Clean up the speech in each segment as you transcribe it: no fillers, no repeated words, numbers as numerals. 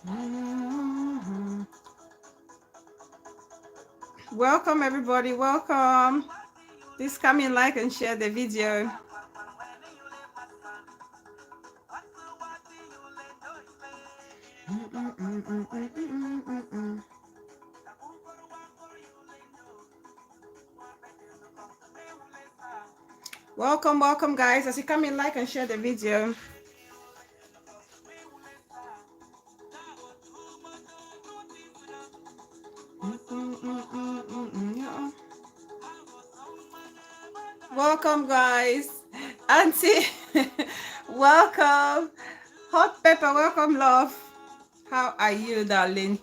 Mhm. Welcome everybody, welcome. Please come in, like and share the video. Welcome, welcome guys. As you come in, like and share the video. Yeah. Welcome guys. Auntie, welcome. Hot pepper, welcome love. How are you, darling?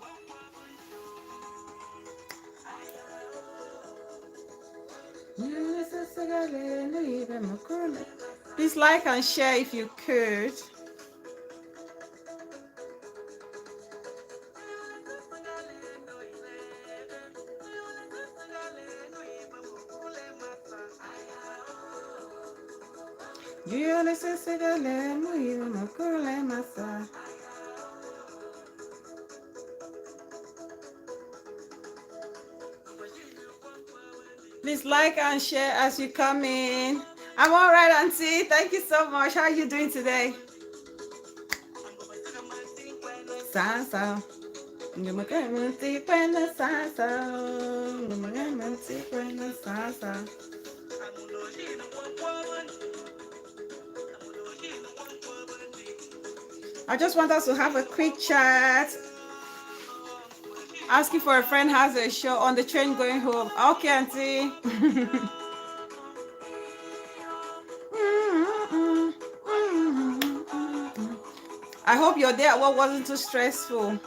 Please like and share if you could. Please like and share as you come in. I'm all right, Auntie. Thank you so much. How are you doing today? Salsa. I just want us to have a quick chat. Asking for a friend has a show on the train going home. Okay, Auntie. I hope your day at work wasn't too stressful.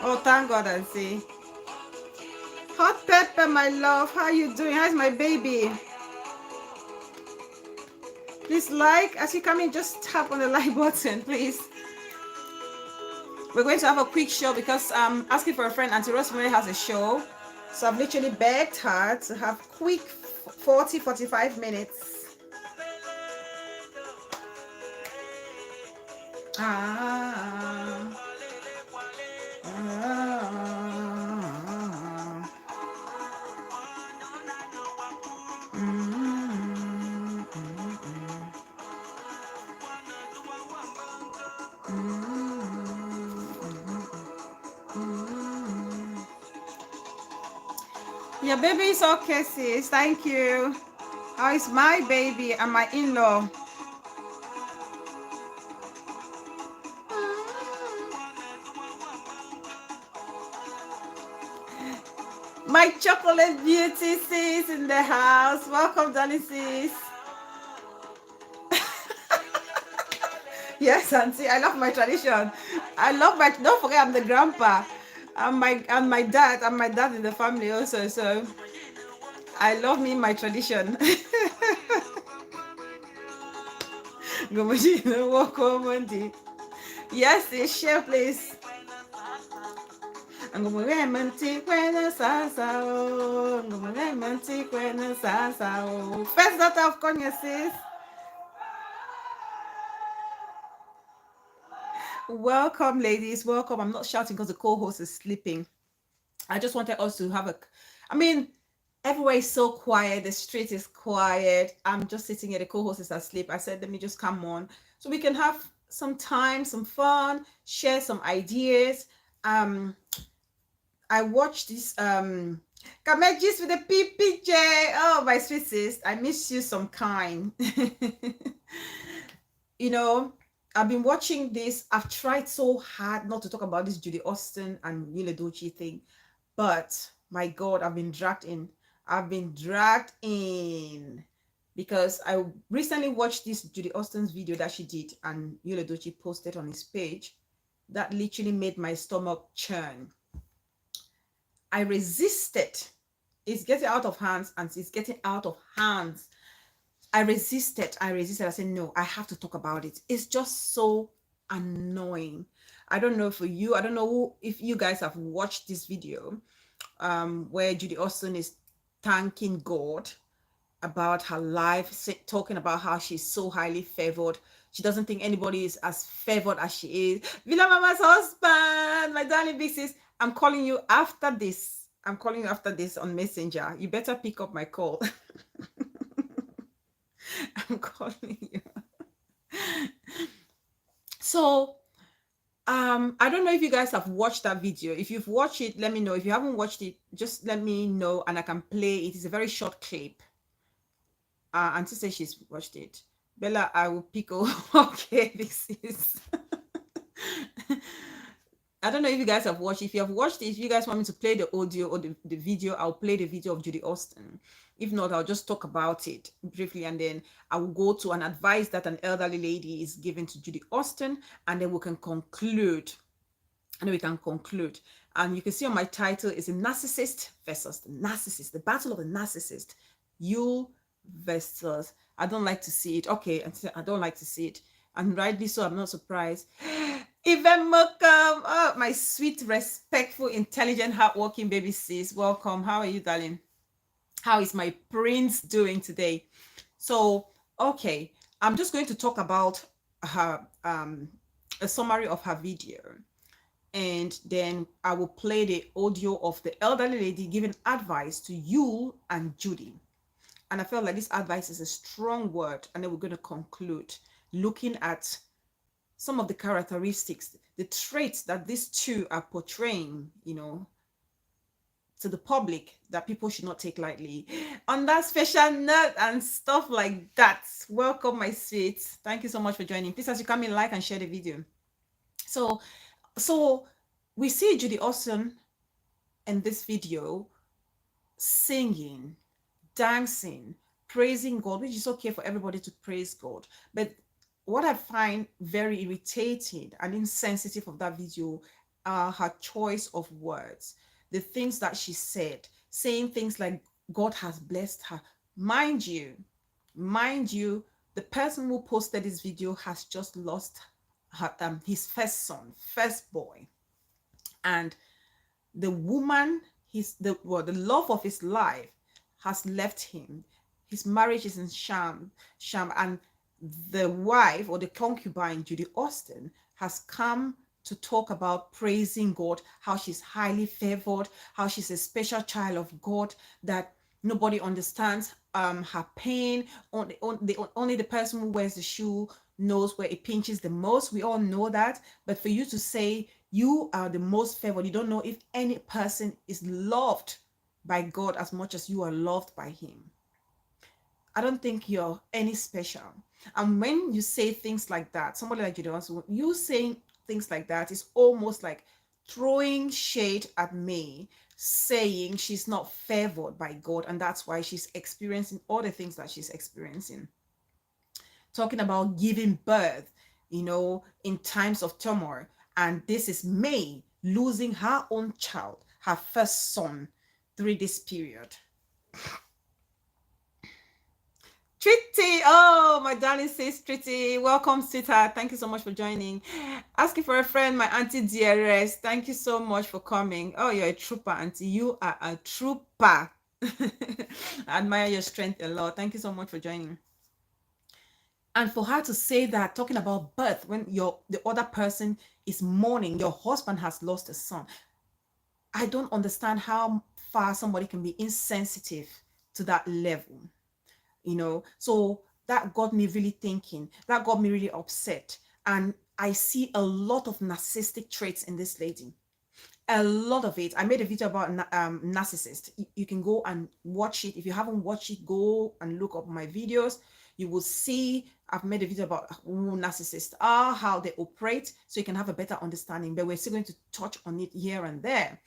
Oh, thank God, Auntie. Hot pepper, my love. How you doing? How's my baby? Please like as you come in, just tap on the like button, please. We're going to have a quick show because I'm asking for a friend. Auntie Rosemary has a show, so I've literally begged her to have quick 40-45 minutes. Your baby is okay, sis. Thank you. How is my baby and my in-law? My chocolate beauty sis in the house. Welcome, darling sis. Yes, Auntie. I love my tradition. I love my. Don't forget, I'm the grandpa. I'm my dad. I'm my dad in the family also. So I love me my tradition. Yes, sis, share please. First daughter of Konya, sis. Welcome, ladies. Welcome. I'm not shouting because the co-host is sleeping. I just wanted us to have everywhere is so quiet. The street is quiet. I'm just sitting here. The co-host is asleep. I said, let me just come on so we can have some time, some fun, share some ideas. I watched this Kamejis with the PPJ. Oh, my sweet sis, I miss you some kind. You know, I've been watching this. I've tried so hard not to talk about this Judy Austin and Edochie thing, but my God, I've been dragged in. I've been dragged in because I recently watched this Judy Austin's video that she did and Edochie posted on his page. That literally made my stomach churn. I resisted. It's getting out of hands, and it's getting out of hands. I resisted. I said, no, I have to talk about it. It's just so annoying. I don't know for you. I don't know if you guys have watched this video where Judy Austin is thanking God about her life, talking about how she's so highly favored. She doesn't think anybody is as favored as she is. Villa Mama's husband, my darling big sis, I'm calling you after this. I'm calling you after this on Messenger. You better pick up my call. I'm calling you. So I don't know if you guys have watched that video. If you've watched it, let me know. If you haven't watched it, just let me know and I can play it. It's a very short clip. Auntie says she's watched it. Bella, I will pick up. Okay, this is I don't know if you guys have watched. If you have watched it, if you guys want me to play the audio or the video, I'll play the video of Judy Austin. If not, I'll just talk about it briefly, and then I will go to an advice that an elderly lady is giving to Judy Austin, and then we can conclude. And you can see on my title is a narcissist versus the narcissist, the battle of the narcissist. You versus, I don't like to see it. Okay, I don't like to see it. And rightly so, I'm not surprised. Even Mokam, oh, my sweet, respectful, intelligent, hardworking baby sis. Welcome. How are you, darling? How is my prince doing today? So, okay, I'm just going to talk about her, a summary of her video. And then I will play the audio of the elderly lady giving advice to you and Judy. And I felt like this advice is a strong word. And then we're going to conclude looking at some of the characteristics, the traits that these two are portraying, you know, to the public that people should not take lightly. On that special note and stuff like that. Welcome, my sweets. Thank you so much for joining. Please, as you come in, like and share the video. So we see Judy Austin in this video singing, dancing, praising God, which is okay for everybody to praise God. But what I find very irritating and insensitive of that video are her choice of words, the things that she said, saying things like God has blessed her. Mind you, the person who posted this video has just lost her, his first son, first boy, and the woman, the love of his life has left him. His marriage is in sham, and the wife or the concubine, Judy Austin, has come to talk about praising God, how she's highly favored, how she's a special child of God, that nobody understands her pain. Only the person who wears the shoe knows where it pinches the most. We all know that. But for you to say you are the most favored, you don't know if any person is loved by God as much as you are loved by him. I don't think you're any special. And when you say things like that, somebody like Judy Austin, you saying things like that is almost like throwing shade at me, saying she's not favored by God, and that's why she's experiencing all the things that she's experiencing. Talking about giving birth, you know, in times of turmoil. And this is May losing her own child, her first son, during this period. Treaty, oh, my darling sis Treaty, welcome, sweetheart. Thank you so much for joining. Asking for a friend, my auntie dearest. Thank you so much for coming. Oh, you're a trooper, auntie. You are a trooper. I admire your strength a lot. Thank you so much for joining. And for her to say that, talking about birth, when the other person is mourning, your husband has lost a son. I don't understand how far somebody can be insensitive to that level. You know, so that got me really thinking, that got me really upset. And I see a lot of narcissistic traits in this lady, a lot of it. I made a video about narcissist. You can go and watch it. If you haven't watched it, go and look up my videos. You will see I've made a video about who narcissists are, how they operate, so you can have a better understanding. But we're still going to touch on it here and there.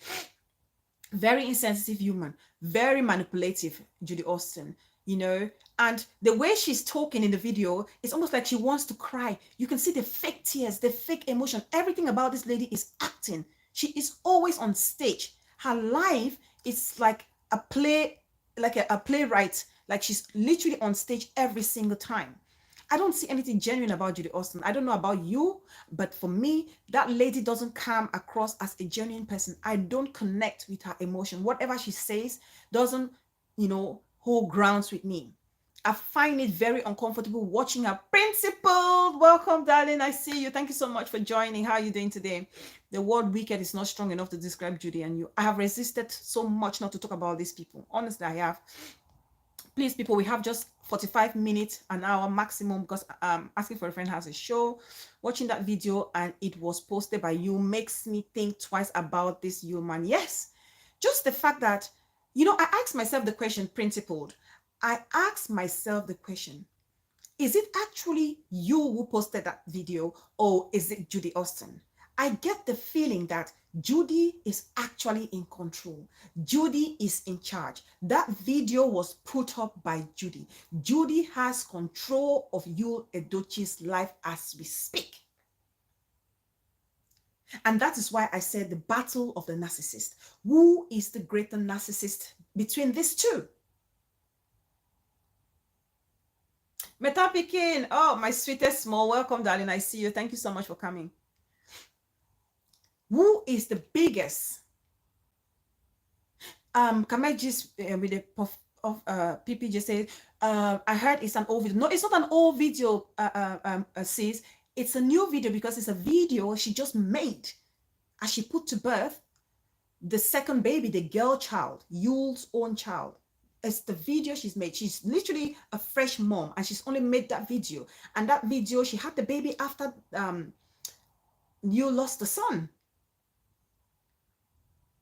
Very insensitive human, very manipulative, Judy Austin, you know, and the way she's talking in the video, it's almost like she wants to cry. You can see the fake tears, the fake emotion. Everything about this lady is acting. She is always on stage. Her life is like a play, like a playwright. Like she's literally on stage every single time. I don't see anything genuine about Judy Austin. I don't know about you, but for me, that lady doesn't come across as a genuine person. I don't connect with her emotion. Whatever she says doesn't, hold grounds with me. I find it very uncomfortable watching her. Principled, welcome, darling. I see you. Thank you so much for joining. How are you doing today? The word wicked is not strong enough to describe Judy and you. I have resisted so much not to talk about these people. Honestly, I have. Please, people, we have just 45 minutes, an hour maximum, because Asking for a Friend has a show. Watching that video and it was posted by you makes me think twice about this human. Yes, just the fact that, I asked myself the question, principled. I asked myself the question, is it actually you who posted that video or is it Judy Austin? I get the feeling that Judy is actually in control. Judy is in charge. That video was put up by Judy. Judy has control of Yul Edochie's life as we speak. And that is why I said the battle of the narcissist. Who is the greater narcissist between these two? Meta Pekin, oh, my sweetest small, welcome, darling. I see you. Thank you so much for coming. Who is the biggest? Can I just with the puff of PP just said, I heard it's an old video. No, it's not an old video, sis. It's a new video because it's a video she just made as she put to birth the second baby, the girl child, Yul's own child. It's the video she's made. She's literally a fresh mom and she's only made that video. And that video, she had the baby after Yul lost the son.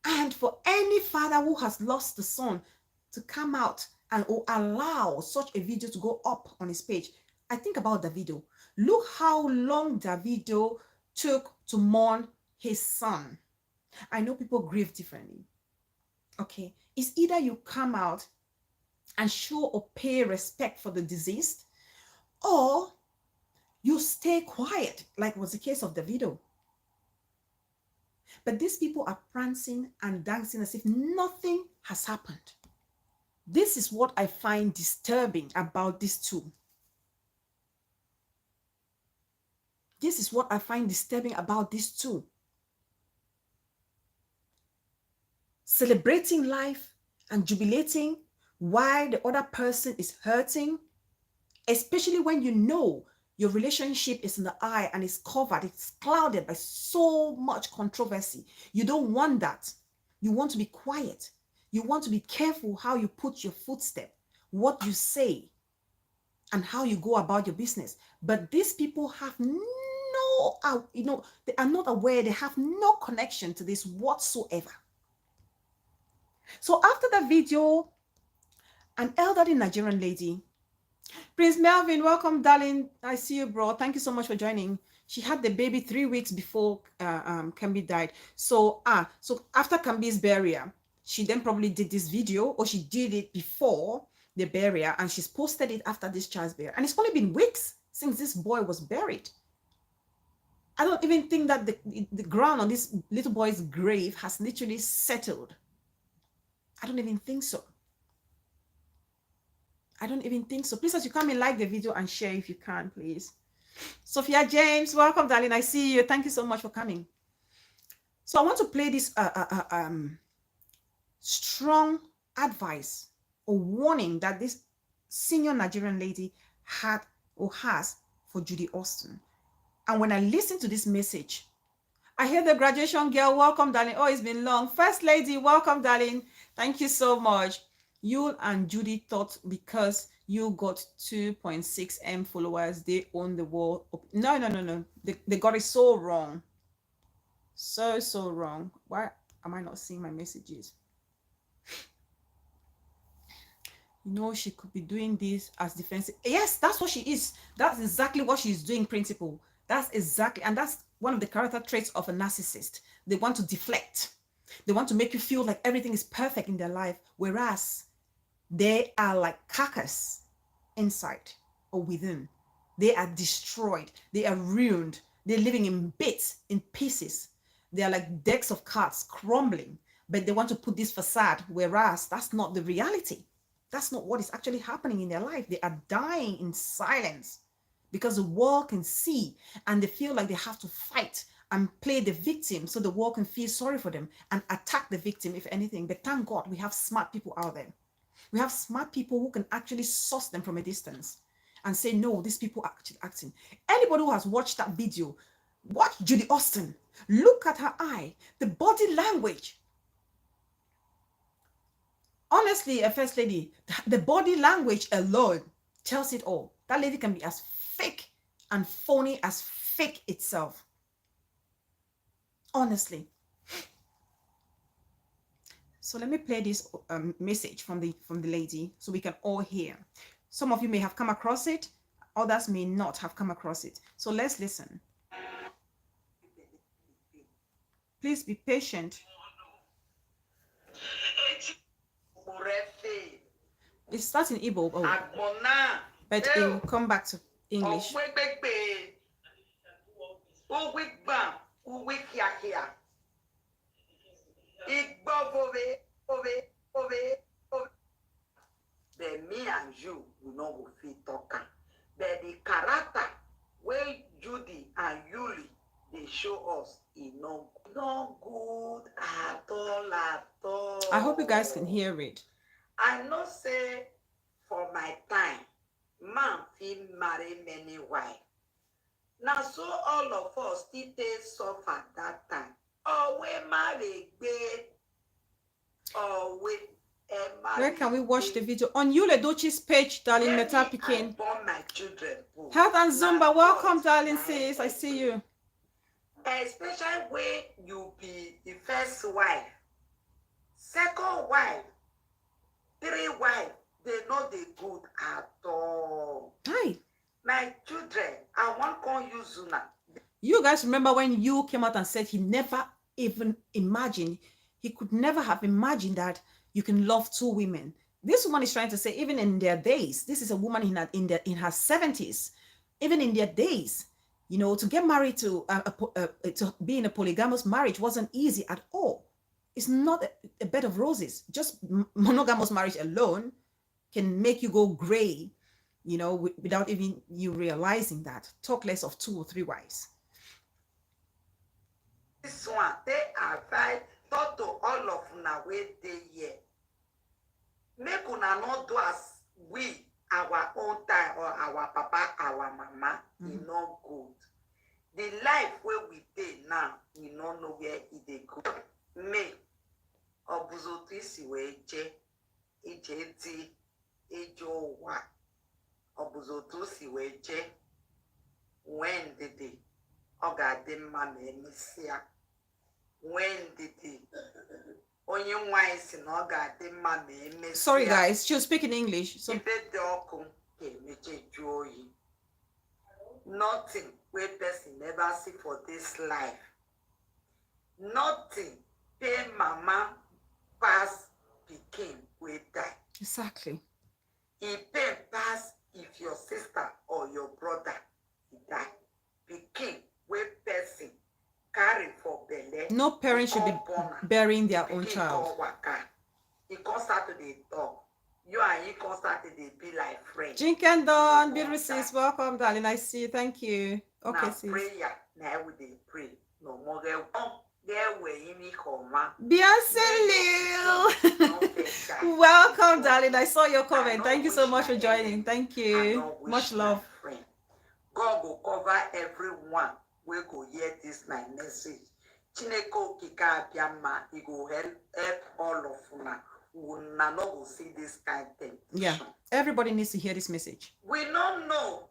And for any father who has lost the son to come out and allow such a video to go up on his page, I think about the video. Look how long the video took to mourn his son. I know people grieve differently. Okay, it's either you come out and show or pay respect for the deceased, or you stay quiet, like was the case of the video. But these people are prancing and dancing as if nothing has happened. This is what I find disturbing about these two. This is what I find disturbing about these two. Celebrating life and jubilating while the other person is hurting, especially when you know your relationship is in the eye and it's covered, it's clouded by so much controversy. You don't want that. You want to be quiet. You want to be careful how you put your footstep, what you say, and how you go about your business. But these people have no, they are not aware, they have no connection to this whatsoever. So after the video, an elderly Nigerian lady, Prince Melvin, welcome, darling. I see you, bro. Thank you so much for joining. She had the baby 3 weeks before Kambi died. So after Kambi's burial, she then probably did this video, or she did it before the burial, and she's posted it after this child's burial. And it's only been weeks since this boy was buried. I don't even think that the ground on this little boy's grave has literally settled. I don't even think so. I don't even think so. Please, as you come in, like the video and share if you can, please. Sophia James, welcome, darling. I see you. Thank you so much for coming. So I want to play this strong advice or warning that this senior Nigerian lady had or has for Judy Austin. And when I listen to this message, I hear the graduation girl, welcome, darling. Oh, it's been long. First lady, welcome, darling. Thank you so much. Yul and Judy thought because you got 2.6 M followers, they own the world. No. They got it so wrong. So wrong. Why am I not seeing my messages? She could be doing this as defensive. Yes, that's what she is. That's exactly what she's doing, principal. That's exactly, and that's one of the character traits of a narcissist. They want to deflect. They want to make you feel like everything is perfect in their life, whereas they are like carcass inside or within. They are destroyed. They are ruined. They're living in bits, in pieces. They are like decks of cards crumbling. but they want to put this facade, whereas that's not the reality. That's not what is actually happening in their life. They are dying in silence because the world can see, and they feel like they have to fight and play the victim so the world can feel sorry for them and attack the victim, if anything. But thank God we have smart people out there. We have smart people who can actually source them from a distance and say, no, these people are actually acting. Anybody who has watched that video, watch Judy Austin. Look at her eye, the body language. Honestly, a first lady, the body language alone tells it all. That lady can be as fake and phony as fake itself. Honestly. So let me play this message from the lady so we can all hear. Some of you may have come across it, others may not have come across it. So let's listen. Please be patient. It starts in Igbo, but it will come back to English. But me and you not go fit talk. But the character where Judy and Yuli they show us is not good at all. I hope you guys can hear it. I know say for my time, man feel marry many wives. Now so all of us still suffer that time. Or we marry bed, or we where can we watch the video? On Edochie's page, darling. Meta Pikin. Health and Zumba, welcome, darling sis. I see you. Especially when you be the first wife, second wife, three wife, they know they good at all. Hi. My children, I want to call you Zuna. You guys remember when you came out and said he never even imagined, he could never have imagined that you can love two women. This woman is trying to say, even in their days, this is a woman in her 70s, even in their days, you know, to get married to be in a polygamous marriage wasn't easy at all. It's not a bed of roses. Just monogamous marriage alone can make you go gray, you know, without even you realizing that. Talk less of 2 or 3 wives. This one, they are right. Talk to all of una where they here. Make una not do as we, our own time, or our papa, our mama, is not good. The life where we take now, we don't know where it go. Me, obuzotu isi we je, ejeti, ejo wa. Obuzotu si we je, when did the ogadem mama emisia? When did the sorry guys, she'll speak in English. So nothing where person never see for this life. Nothing pay mama pass Peking will die. Exactly. It pay pass if your sister or your brother die. Peking where person carry for belly. No parent should be burying their own child. He constantly they talk. You and he constantly they be like friends. Jink and Dawn, beautiful sis, welcome, darling. I see you. Thank you. Okay, now, sis. Prayer. Now we they pray. No more there way in me coma. Welcome, darling. I saw your comment. Thank you so much for joining. Thank you. Much love. God will cover everyone. We go hear this my message. Chineko kika biama, he go help all of una. We will see this kind of thing. Yeah, everybody needs to hear this message. We don't know.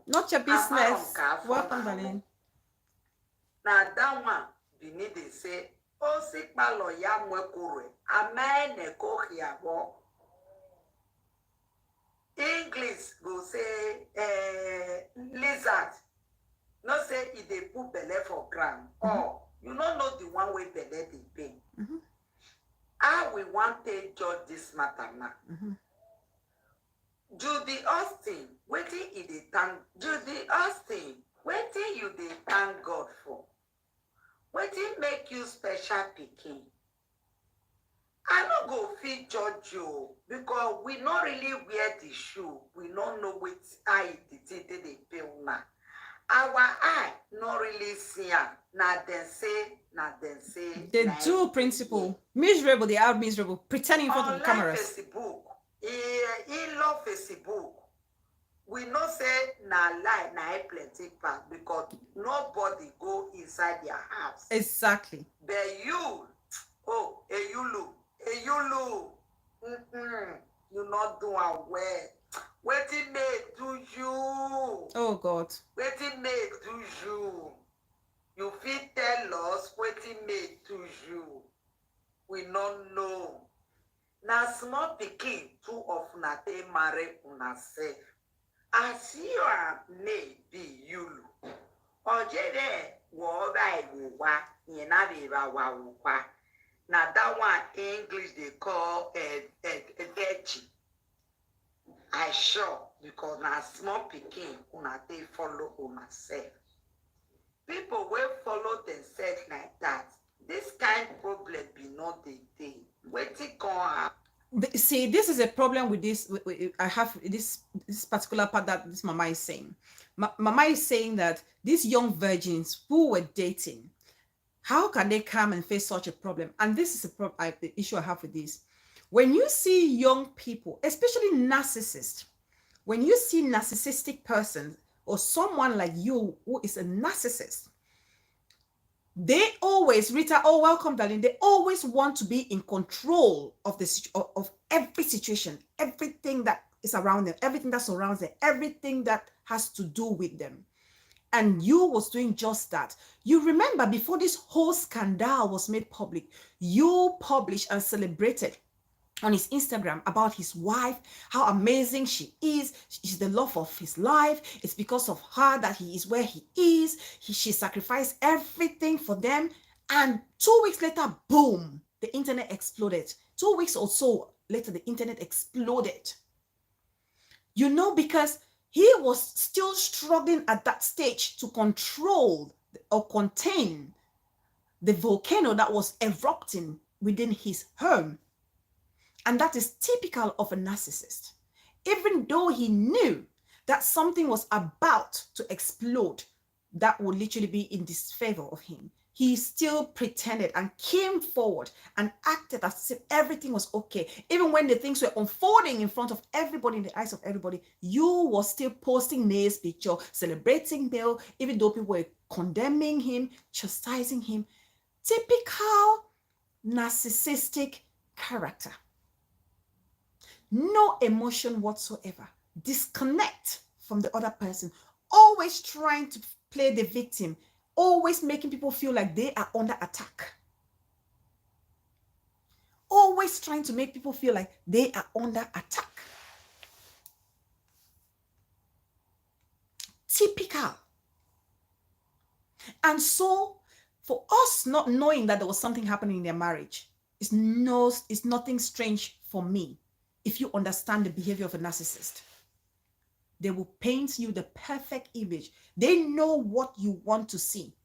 Not your business. Welcome, darling. Now that one, we need to say, "Oh, sick malo ya mwekure, amen ko hiabo." English go say lizard. No say if they put belly for ground. Or you don't know the one way belly they pay. How we want to judge this matter now? Judy Austin, waiting in the thank Judy Austin, waiting you they thank God for. Wetin make you special pikin? I no go fit judge you because we no really wear the shoe. We no know how the thing dey pay una. Our eye no really see am. Na dem say, The na dual principle. Miserable, they are miserable. Pretending in front of the online cameras. Facebook, he love Facebook. We know say na lie, na plenty pass because nobody go inside their house. Exactly. But you, oh, Eyulu, you not do am well. Wetin make do you? Oh God. Wetin make do you? You fit tell us wetin make do you? We no know. Na small pikin two of una take marry una sef. As you are may be Yulu. Ojede wo ba iwa yen na be ba wa wa. Na that one English they call Edochie. I sure because na small pikin una take follow una sef. People will follow themselves like that. This kind of problem be not the day. Wetin come happen? See, this is a problem with this. I have this particular part that this mama is saying. Mama is saying that these young virgins who were dating, how can they come and face such a problem? And this is the issue I have with this. When you see young people, especially narcissists, when you see narcissistic persons or someone like you who is a narcissist, they always, Rita, oh, welcome, darling. They always want to be in control of of every situation, everything that is around them, everything that surrounds them, everything that has to do with them. And you was doing just that. You remember before this whole scandal was made public, you published and celebrated on his Instagram about his wife, how amazing she is. She's the love of his life. It's because of her that he is where he is. She sacrificed everything for them. And 2 weeks later, boom, the internet exploded. 2 weeks or so later, the internet exploded. You know, because he was still struggling at that stage to control or contain the volcano that was erupting within his home. And that is typical of a narcissist. Even though he knew that something was about to explode that would literally be in disfavor of him, he still pretended and came forward and acted as if everything was okay. Even when the things were unfolding in front of everybody, in the eyes of everybody, you were still posting Nay's picture, celebrating Bill, even though people were condemning him, chastising him. Typical narcissistic character. No emotion whatsoever. Disconnect from the other person. Always trying to play the victim. Always making people feel like they are under attack. Always trying to make people feel like they are under attack. Typical. And so, for us not knowing that there was something happening in their marriage, it's nothing strange for me. If you understand the behavior of a narcissist, they will paint you the perfect image. They know what you want to see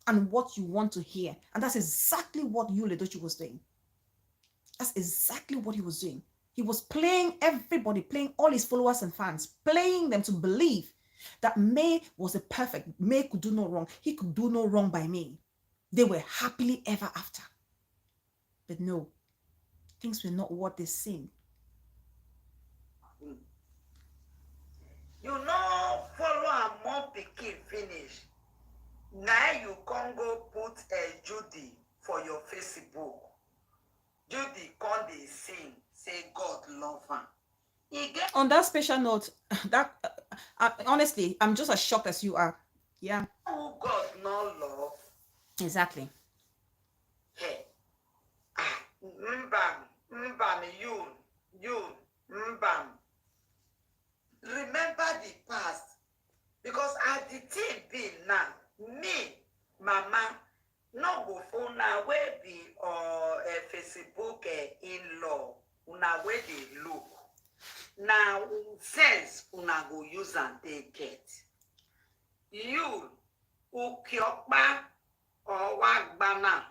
and what you want to hear. And that's exactly what Edochie was doing. That's exactly what he was doing. He was playing everybody, playing all his followers and fans, playing them to believe that May was a perfect. May could do no wrong. He could do no wrong by me. They were happily ever after. But no, things were not what they seemed. You know, follow a mom pikin finish. Now you can go put a Judy for your Facebook. Judy come dey sing, say God love her. On that special note, that honestly, I'm just as shocked as you are. Yeah. Who God no love? Exactly. Hey, mbam, you, mbam. Remember the past, because as the thing be now, me, mama, no go phone now where be Facebook in-law, una where they look. Now sense una go use and take it. You, ukiokba, or wagbana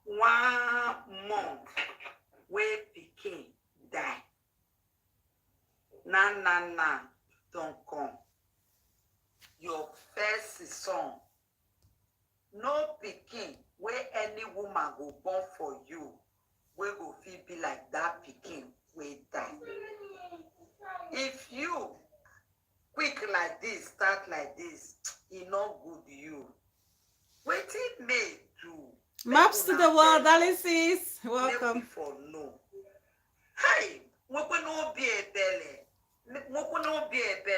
1 month wey pikin die. Na don come. Your first son, no pikin wey any woman go born for you wey go fit be like that pikin wey die. If you quick like this, start like this, e no good you. Wetin may do? Maps to the world, analysis. Welcome. Make we for know. Hey, we no be a belle.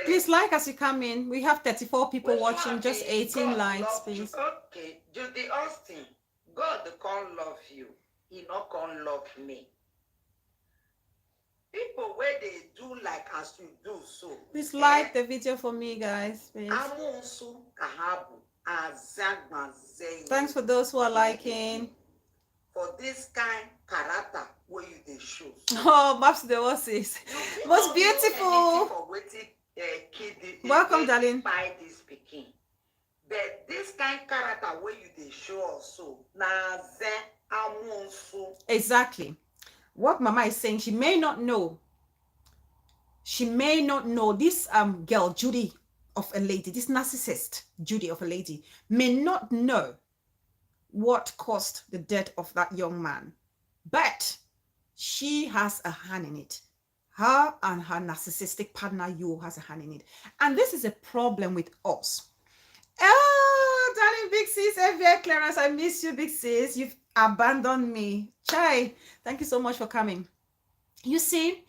Please like as you come in. We have 34 people watching, just 18 likes, please. Okay, Judy Austin, God can't love you. He not can't love me. People where they do like as you do so. Please like the video for me, guys, please. Thanks for those who are liking. For this kind character where you they show. Oh, Maps the horses. Most beautiful. Welcome, darling. By this speaking. But this kind character where you they show also. Exactly. What Mama is saying, she may not know. She may not know this girl, Judy of a lady, this narcissist, Judy of a lady, may not know what caused the death of that young man. But she has a hand in it. Her and her narcissistic partner, you, has a hand in it. And this is a problem with us. Oh, darling Big Sis, FBI Clarence, I miss you, Big Sis. You've abandoned me. Chai, thank you so much for coming. You see,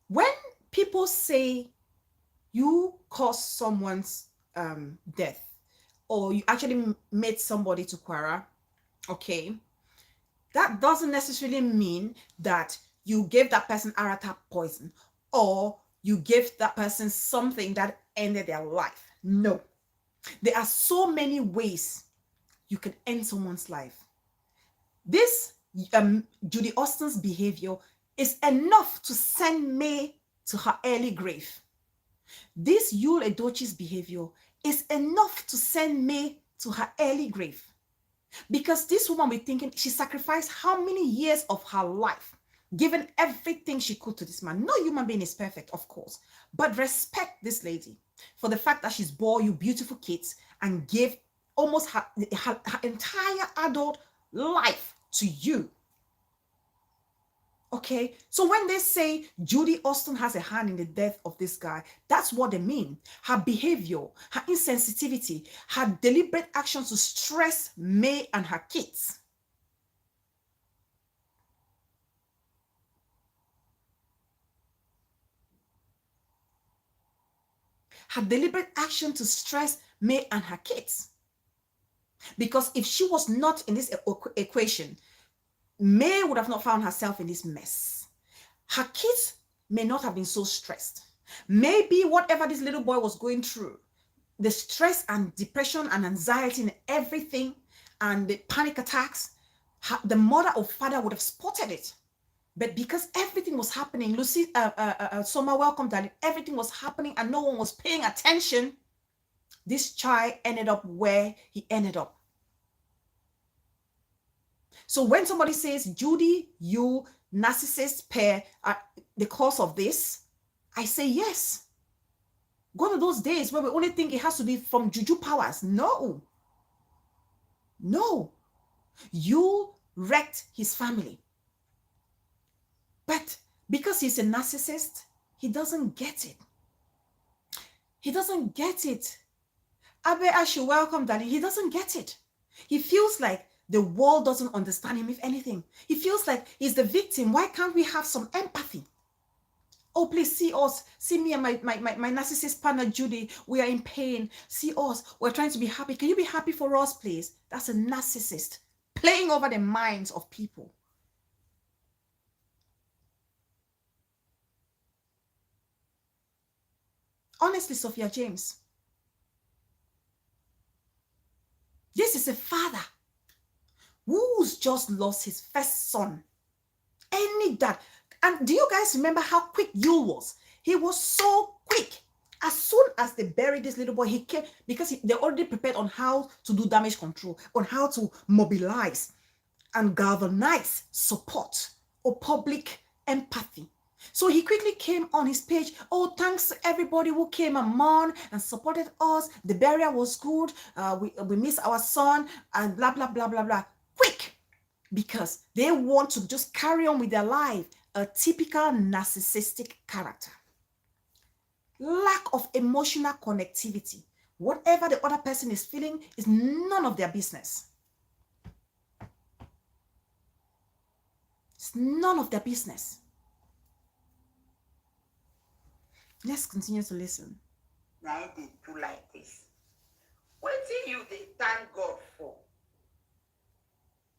when people say you caused someone's death, or you actually made somebody to Quara, okay, that doesn't necessarily mean that you gave that person Arata poison, or you gave that person something that ended their life. No. There are so many ways you can end someone's life. This Judy Austin's behavior is enough to send May to her early grave. This Edochie's behavior is enough to send May to her early grave. Because this woman will be thinking she sacrificed how many years of her life, given everything she could to this man. No human being is perfect, of course, but respect this lady for the fact that she's bore you beautiful kids and gave almost her entire adult life to you. Okay, so when they say Judy Austin has a hand in the death of this guy, that's what they mean. Her behavior, her insensitivity, her deliberate actions to stress May and her kids. Her deliberate action to stress May and her kids. Because if she was not in this equation, May would have not found herself in this mess. Her kids may not have been so stressed. Maybe whatever this little boy was going through, the stress and depression and anxiety and everything, and the panic attacks, the mother or father would have spotted it. But because everything was happening, Lucy, Soma, welcome, darling, everything was happening and no one was paying attention, this child ended up where he ended up. So when somebody says, Judy, you narcissist pair are the cause of this, I say yes. Gone are those days where we only think it has to be from juju powers. No. No. You wrecked his family. But because he's a narcissist, he doesn't get it. He doesn't get it. Abe Ashu, welcome, darling. He doesn't get it. He feels like the world doesn't understand him, if anything. He feels like he's the victim. Why can't we have some empathy? Oh, please see us. See me and my narcissist partner, Judy. We are in pain. See us. We're trying to be happy. Can you be happy for us, please? That's a narcissist playing over the minds of people. Honestly, Sophia James, this is a father who's just lost his first son. Any dad. And do you guys remember how quick Yule was? He was so quick. As soon as they buried this little boy, he came because they already prepared on how to do damage control, on how to mobilize and galvanize support or public empathy. So he quickly came on his page. Oh, thanks to everybody who came and mourned and supported us. The burial was good. We miss our son and blah, blah, blah, blah, blah. Quick! Because they want to just carry on with their life. A typical narcissistic character. Lack of emotional connectivity. Whatever the other person is feeling is none of their business. It's none of their business. Let's continue to listen. Now they do like this. What do you they thank God for?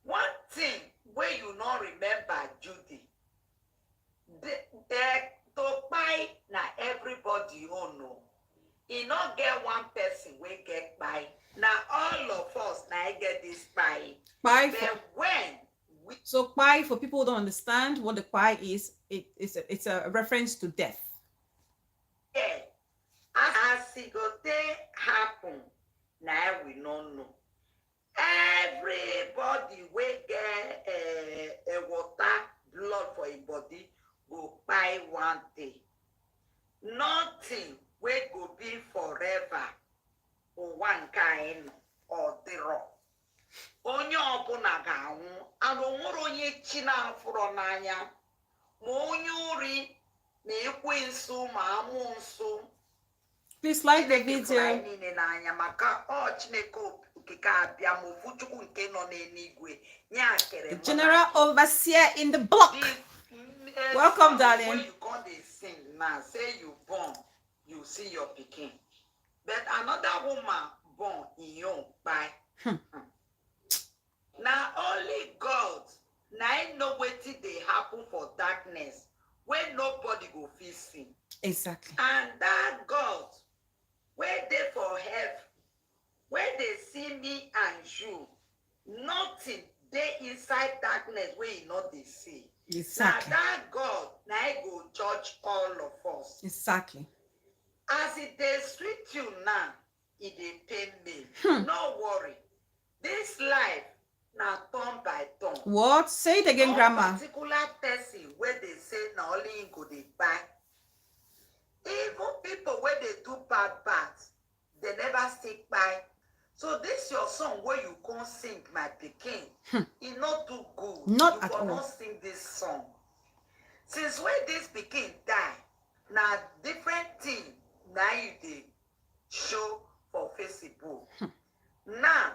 One thing where you not remember, Judy, to buy na everybody you know. You not get one person we get by. Now all of us now get this buy. So pie, for people who don't understand what the pie is, it's a reference to death. Yeah. As it go happen, now we don't know. Everybody will get a water, blood for a body, go buy one day. Nothing will go be forever or one kind or the rock. Onye ọbụla ga-anwụ, and onwere onye chi na-afụrọ n'anya, ma onye ori na ekwensu ma amụ nso. Please like the video. The general overseer in the block. Welcome, darling. When you come they sing now, say you born, you see your pikin. But another woman born in your by. Now only God, now I know what they happen for darkness when nobody go feel see. Exactly. And that God, where they for heaven, where they see me and you, nothing they inside darkness where you know they see. Exactly. Now that God, now I go judge all of us. Exactly. As it they sweet you now, it they pain me. No worry. This life now turn by turn. What? Say it again, Grandma. Particular person where they say now only you go they buy. Even people where they do bad, they never stick by. So this your song where you can't sing my Peking. It's not too good. Not you at all. Not sing this song. Since when this Peking die, now different thing now you did show for Facebook. Now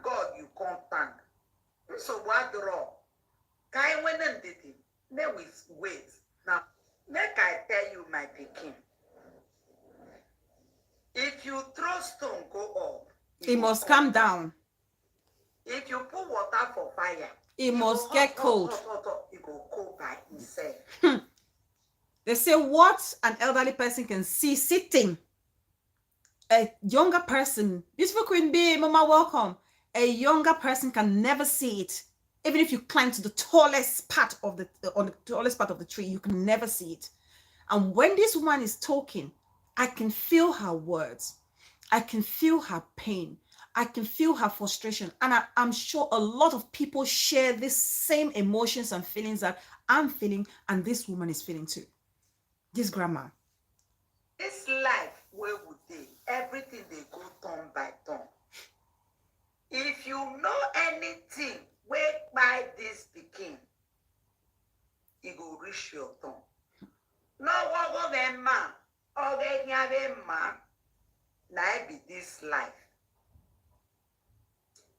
God you can't thank. So what draw? Kai when did it? Then we wait. Now make I tell you my Peking. If you throw stone go up, it must come down. If you put water for fire, it must get cold. It go cold by itself. They say what an elderly person can see sitting, a younger person, beautiful Queen Bee, Mama, welcome. A younger person can never see it. Even if you climb to the tallest part of the tree, you can never see it. And when this woman is talking, I can feel her words. I can feel her pain. I can feel her frustration. And I'm sure a lot of people share this same emotions and feelings that I'm feeling and this woman is feeling too. This grandma. This life where would they? Everything they go turn by turn. If you know anything, where by this Peking, it go reach your tongue. No one go them man. Okay, man, now be this life.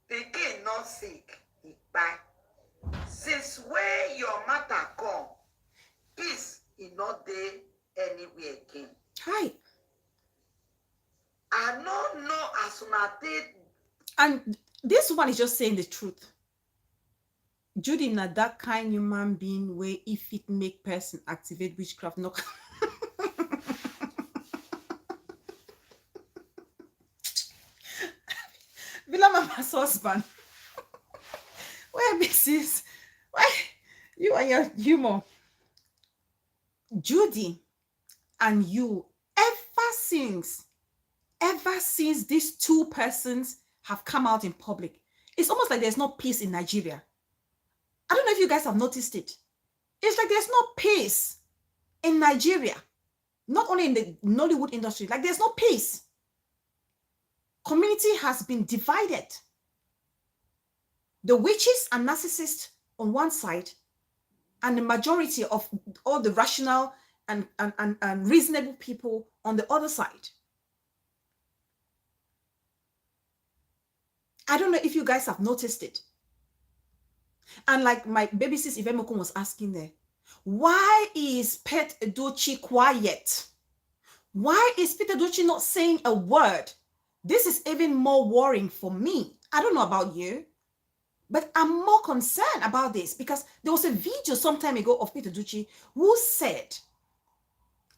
Peking not sick, he buy. Since where your matter come, peace is not there anywhere again. Hi. I don't know as soon as they. And this one is just saying the truth. Judy not that kind human being where if it make person activate witchcraft, no. Villa Mama's husband. Where Mrs. Why you and your humor? Judy, and you, ever since these two persons have come out in public, it's almost like there's no peace in Nigeria. I don't know if you guys have noticed it. It's like there's no peace in Nigeria, not only in the Nollywood industry, like there's no peace. Community has been divided. The witches and narcissists on one side, and the majority of all the rational and reasonable people on the other side. I don't know if you guys have noticed it. And like my baby sis Ivemokun was asking there, why is Pet Edochie quiet? Why is Peter Edochie not saying a word? This is even more worrying for me. I don't know about you, but I'm more concerned about this because there was a video some time ago of Peter Edochie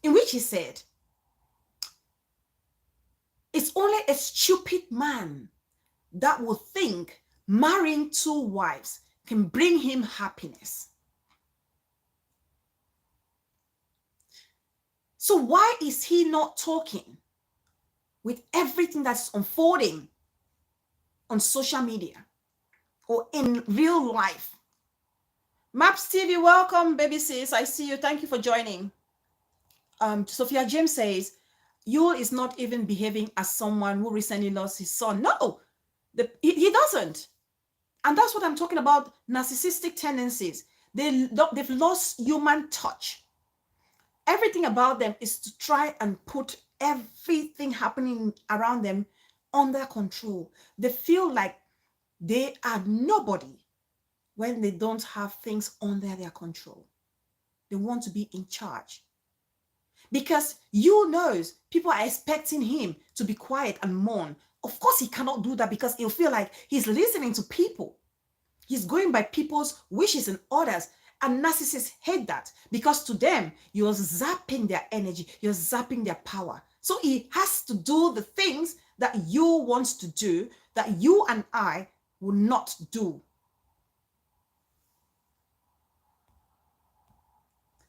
in which he said, it's only a stupid man that will think marrying two wives can bring him happiness. So why is he not talking with everything that's unfolding on social media or in real life? Maps TV, welcome, baby sis. I see you. Thank you for joining. Sophia James says, Yul is not even behaving as someone who recently lost his son. No, he doesn't. And that's what I'm talking about, narcissistic tendencies. They've lost human touch. Everything about them is to try and put everything happening around them under control. They feel like they are nobody when they don't have things under their control. They want to be in charge. Because you knows people are expecting him to be quiet and mourn. Of course, he cannot do that because he'll feel like he's listening to people. He's going by people's wishes and orders. And narcissists hate that because to them, you're zapping their energy, you're zapping their power. So he has to do the things that you want to do that you and I will not do.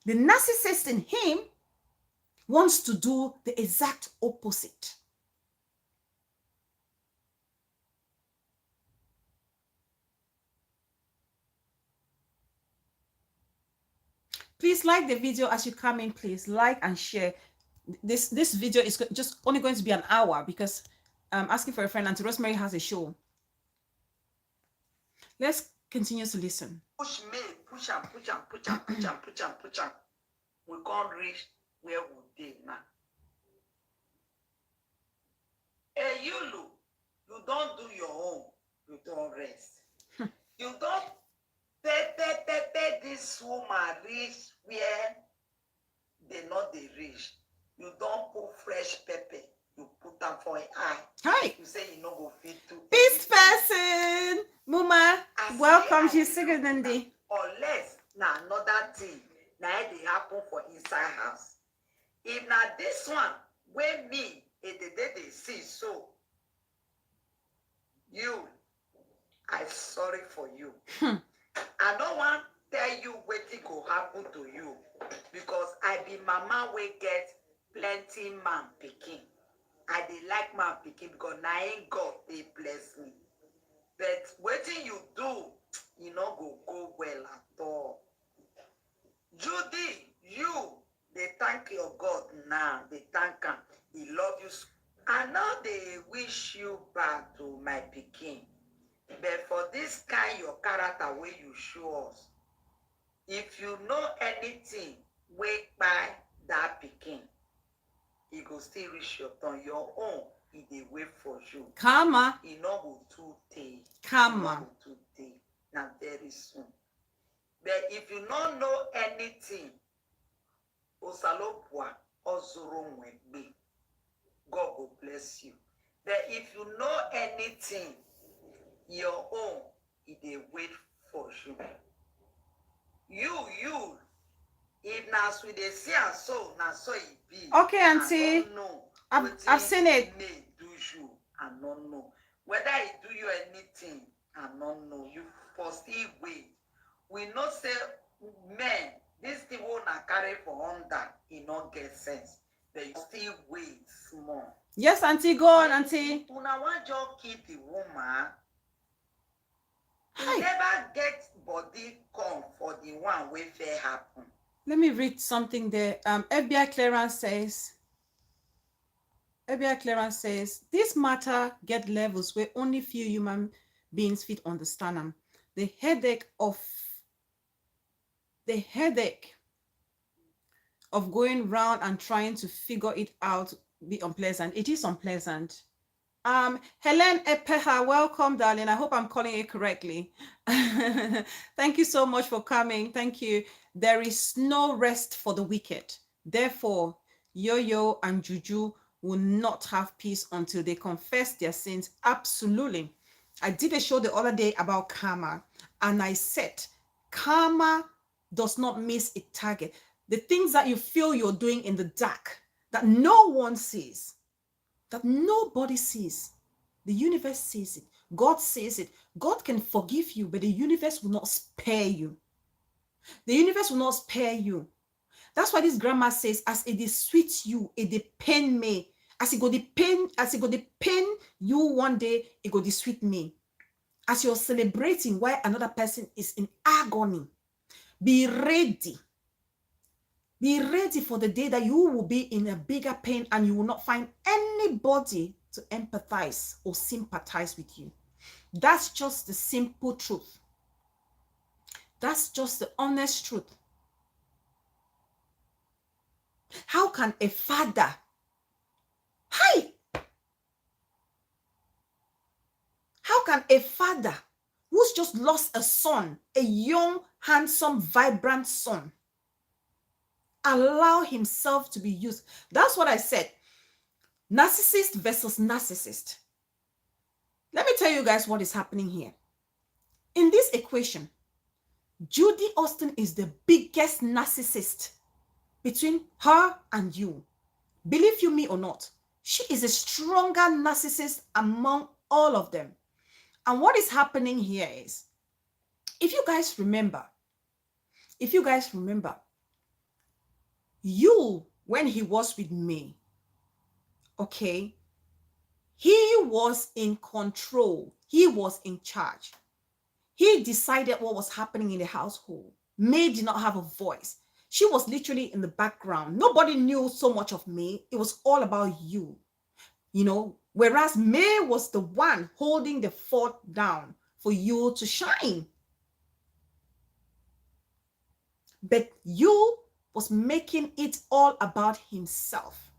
The narcissist in him wants to do the exact opposite. Please like the video as you come in. Please like and share. This video is just only going to be an hour because I'm asking for a friend. Auntie Rosemary has a show. Let's continue to listen. Push me, push and push and push and push and push and push and we can't reach where we did now. Hey, you don't do your own. You don't rest. You don't this woman reach where they not they reach. You don't put fresh pepper. You put them for an eye. Hi. You say you no go fit to. Peace person. Mama, welcome. She's sicker than the. Unless now another thing. Now it happen for inside house. If now this one, when me, if they see so, you, I'm sorry for you. I don't want to tell you what it go happen to you because I be mama we get plenty man picking. I dey like man picking because now ain't God they bless me. But what you do, you know go well at all. Judy, you, they thank your God now. They thank him. He love you. I know they wish you back to my picking. But for this kind your character way you show us, if you know anything, wait by that picking, he go still reach your turn. Your own, he dey wait for you. Come on. He no go too day. Come on. Too day. Now very soon. But if you don't know anything, Osalopwa Ozuru Mwegbe, God will bless you. But if you know anything, your own, it they wait for you. You, if now we they see and so, now so it be. Okay, Auntie. I've seen it. May do you, I don't know. Whether it do you anything, I don't know. You first wait. We not say men, this thing will not carry for under, it not get sense. but you still wait small. Yes, Auntie, go on, Auntie. Una want just kill the woman. Hi. You never get body come for the one wey fair happen. Let me read something there. FBI clearance says, this matter get levels where only few human beings fit understand them. The headache of going round and trying to figure it out be unpleasant. It is unpleasant. Helen Epeha, welcome, darling. I hope I'm calling it correctly. Thank you so much for coming. Thank you. There is no rest for the wicked. Therefore, Yo-Yo and Juju will not have peace until they confess their sins. Absolutely. I did a show the other day about karma, and I said, karma does not miss its target. The things that you feel you're doing in the dark, that no one sees, that nobody sees, the universe sees it. God sees it. God can forgive you, but the universe will not spare you. The universe will not spare you. That's why this grandma says, as it is sweet you, it dey pain me. As it go dey pain you one day, it go dey sweet me. As you're celebrating while another person is in agony, be ready. Be ready for the day that you will be in a bigger pain and you will not find anybody to empathize or sympathize with you. That's just the simple truth. That's just the honest truth. How can a father, how can a father who's just lost a son, a young, handsome, vibrant son, allow himself to be used? That's what I said. Narcissist versus narcissist. Let me tell you guys what is happening here. In this equation, Judy Austin is the biggest narcissist between her and you. Believe you me or not, she is a stronger narcissist among all of them. And what is happening here is, if you guys remember, you, when he was with me, okay, he was in control. He was in charge. He decided what was happening in the household. May did not have a voice. She was literally in the background. Nobody knew so much of May. It was all about you, you know, whereas May was the one holding the fort down for you to shine. But you was making it all about himself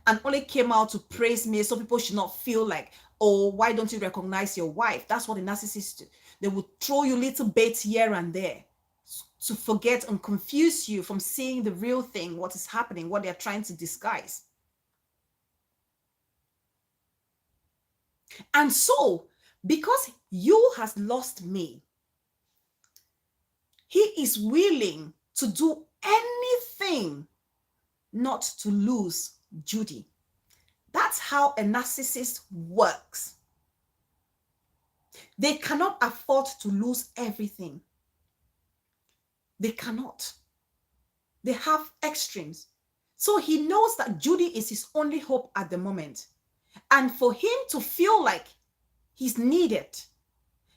and only came out to praise me so people should not feel like, oh, why don't you recognize your wife? That's what the narcissists do. They will throw you little baits here and there to forget and confuse you from seeing the real thing, what is happening, what they're trying to disguise. And so, because you has lost me, he is willing to do anything not to lose Judy. That's how a narcissist works. They cannot afford to lose everything. They cannot. They have extremes. So he knows that Judy is his only hope at the moment. And for him to feel like he's needed,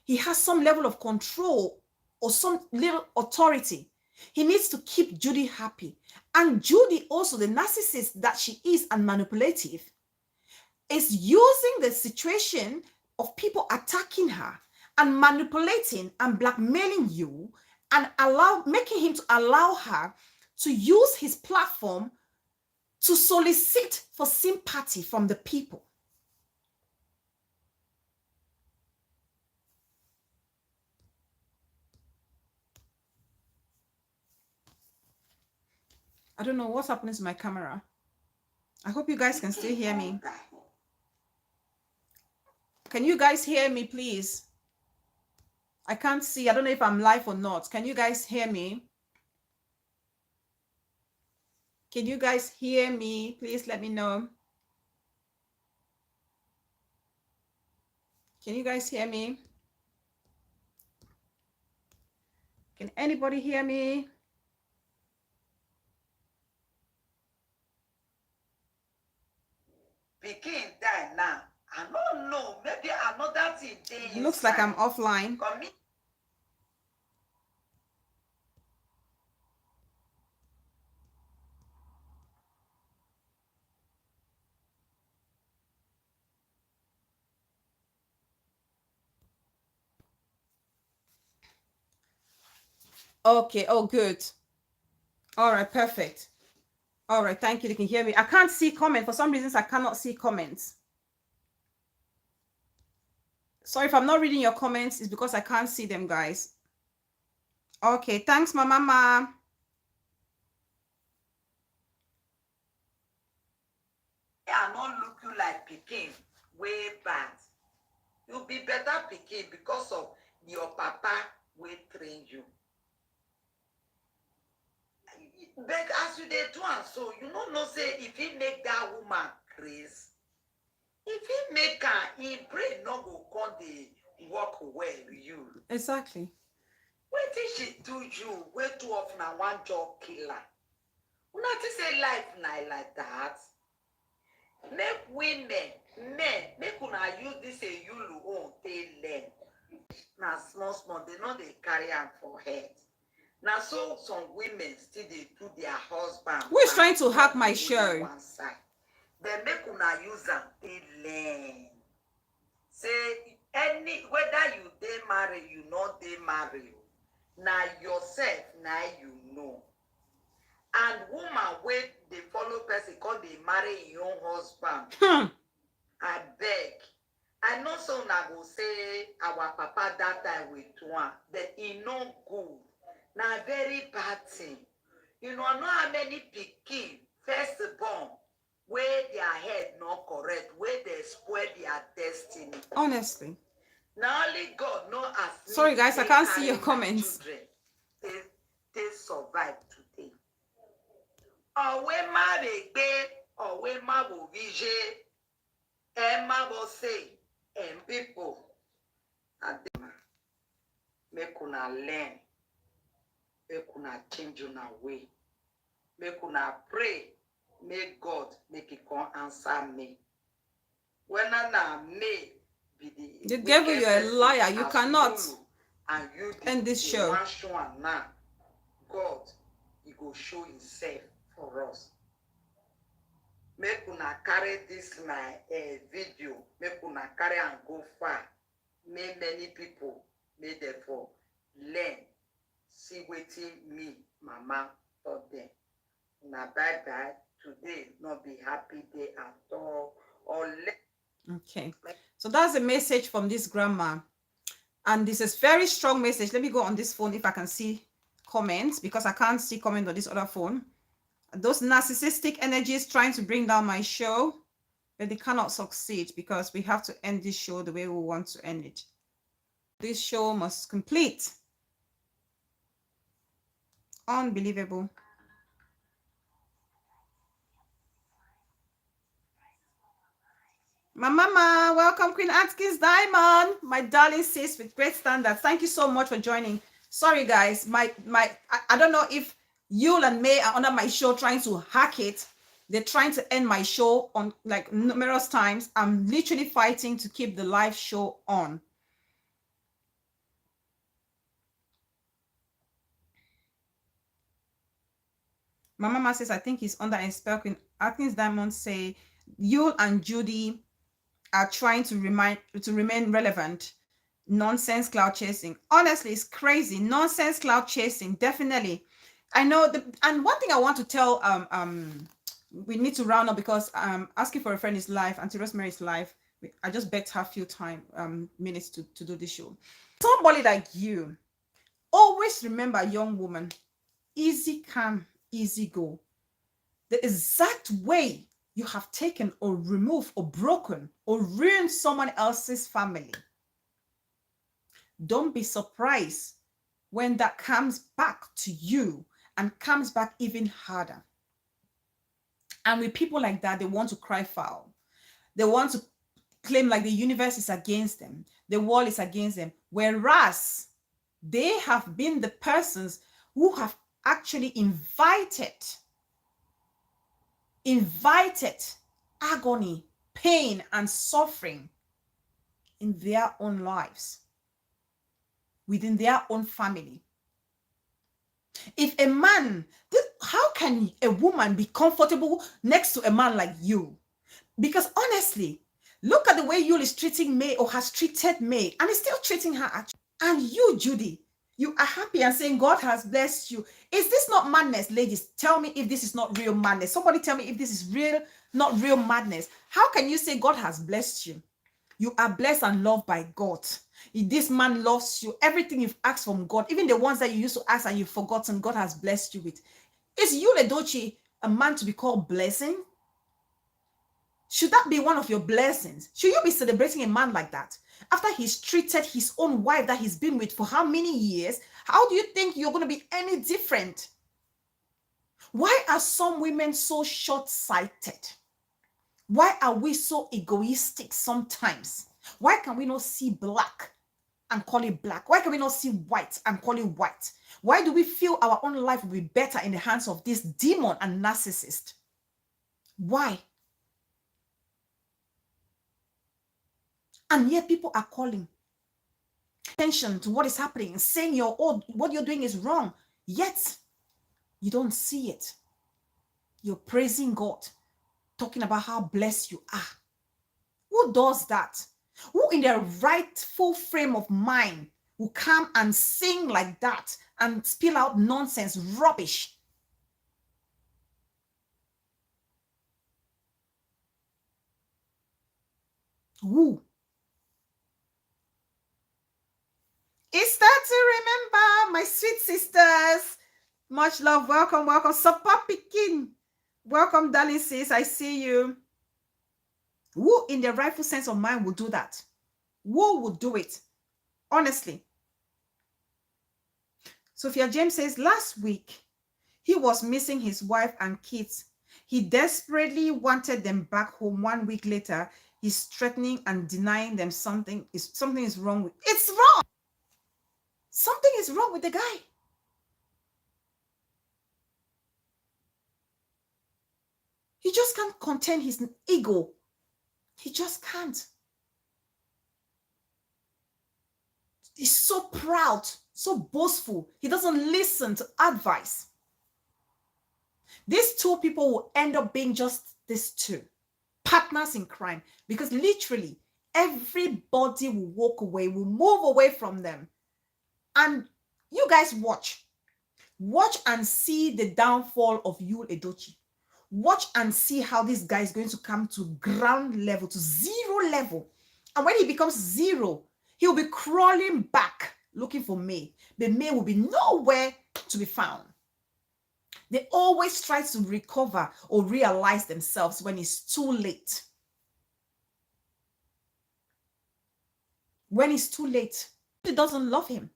he has some level of control or some little authority, he needs to keep Judy happy. And Judy, also the narcissist that she is and manipulative, is using the situation of people attacking her and manipulating and blackmailing you and making him to allow her to use his platform to solicit for sympathy from the people. I don't know what's happening to my camera. I hope you guys can still hear me. Can you guys hear me, please? I can't see. I don't know if I'm live or not. Can you guys hear me? Can you guys hear me? Please let me know. Can you guys hear me? Can anybody hear me? Pikin die now. I don't know. Maybe another thing dey Looks like I'm offline. Okay, oh good. All right, perfect. All right, thank you. You can hear me. I can't see comments. For some reasons, I cannot see comments. Sorry if I'm not reading your comments. It's because I can't see them, guys. Okay, thanks, my mama. I not look you like Pikin way bad. You be better Pikin because of your papa will train you. But as you dey do and so, you know say if he make that woman crazy, if he make her, he brain no go come dey work well with you. Exactly. Wetin she do you? Wey too often na one job killer. Una think say life na like that. Make women, men, make una use this a yulu own take learn. Na small, they no dey carry am for head. Now, so some women still they do their husband. Who is trying to hack my show? One side. Then make una use them, they learn. Say any whether you they marry, you not they marry. Now yourself, now you know. And woman when they follow person, cause they marry your own husband. I beg. I know some na go say our papa that time with one, that he no good. Now very bad thing. You know how many pikin first born where their head not correct, where they spoil their destiny. Honestly. Now only God know as. Sorry guys, I can't see your comments. They survive today. Or when ma be or when ma bo vije, and ma bo say, and people, and make una learn. Make una change una way. Make una pray. Make God make it come answer me. When I may be the devil, you're a liar. You cannot and you end this show. Now, God, He go show Himself for us. Make una carry this my video. Make una carry and go far. Make many people may therefore learn. See waiting me, mama, taught them. Now bye bye. Today not be happy day at all. Okay. So that's a message from this grandma. And this is very strong message. Let me go on this phone if I can see comments, because I can't see comment on this other phone. Those narcissistic energies trying to bring down my show, but they cannot succeed because we have to end this show the way we want to end it. This show must complete. Unbelievable. My mama, welcome Queen Atkins Diamond, my darling sis with great standards. Thank you so much for joining. Sorry guys, I don't know if Yul and May are under my show trying to hack it. They're trying to end my show on like numerous times. I'm literally fighting to keep the live show on. My mama says, I think he's under a spell. Queen Atkins Diamond say, Yul and Judy are trying to remain relevant. Nonsense cloud chasing. Honestly, it's crazy. Nonsense cloud chasing, definitely. I know and one thing I want to tell we need to round up because asking for a friend is live. Auntie Rosemary is live. I just begged her a few minutes to do this show. Somebody like you, always remember, young woman, easy come, easy go. The exact way you have taken or removed or broken or ruined someone else's family, don't be surprised when that comes back to you and comes back even harder. And with people like that, they want to cry foul. They want to claim like the universe is against them. The world is against them. Whereas they have been the persons who have actually invited agony pain and suffering in their own lives, within their own family. If a man, how can a woman be comfortable next to a man like you? Because honestly, look at the way Yul is treating May, or has treated May, and is still treating her actually. And you, Judy, you are happy and saying God has blessed you. Is this not madness, ladies? Tell me if this is not real madness. Somebody tell me if this is real, not real madness. How can you say God has blessed you? You are blessed and loved by God. If this man loves you, everything you've asked from God, even the ones that you used to ask and you've forgotten, God has blessed you with. Is Yul Edochie a man to be called blessing? Should that be one of your blessings? Should you be celebrating a man like that? After he's treated his own wife that he's been with for how many years, how do you think you're going to be any different? Why are some women so short-sighted? Why are we so egoistic sometimes? Why can we not see black and call it black? Why can we not see white and call it white? Why do we feel our own life will be better in the hands of this demon and narcissist? Why? And yet people are calling attention to what is happening, saying what you're doing is wrong. Yet you don't see it. You're praising God, talking about how blessed you are. Who does that? Who in their rightful frame of mind will come and sing like that and spill out nonsense, rubbish? Who? It's that to remember, my sweet sisters. Much love. Welcome, welcome. Supper picking. Welcome, darling sis. I see you. Who in their rightful sense of mind will do that? Who would do it? Honestly. Sophia James says, last week, he was missing his wife and kids. He desperately wanted them back home. 1 week later, he's threatening and denying them something is wrong with. It's wrong. Something is wrong with the guy. He just can't contain his ego. He just can't. He's so proud, so boastful. He doesn't listen to advice. These two people will end up being just these two partners in crime, because literally everybody will walk away, will move away from them. And you guys watch and see the downfall of Yul Edochie. Watch and see how this guy is going to come to ground level, to zero level. And when he becomes zero, he'll be crawling back looking for May. But May will be nowhere to be found. They always try to recover or realize themselves when it's too late. When it's too late, Judy doesn't love him.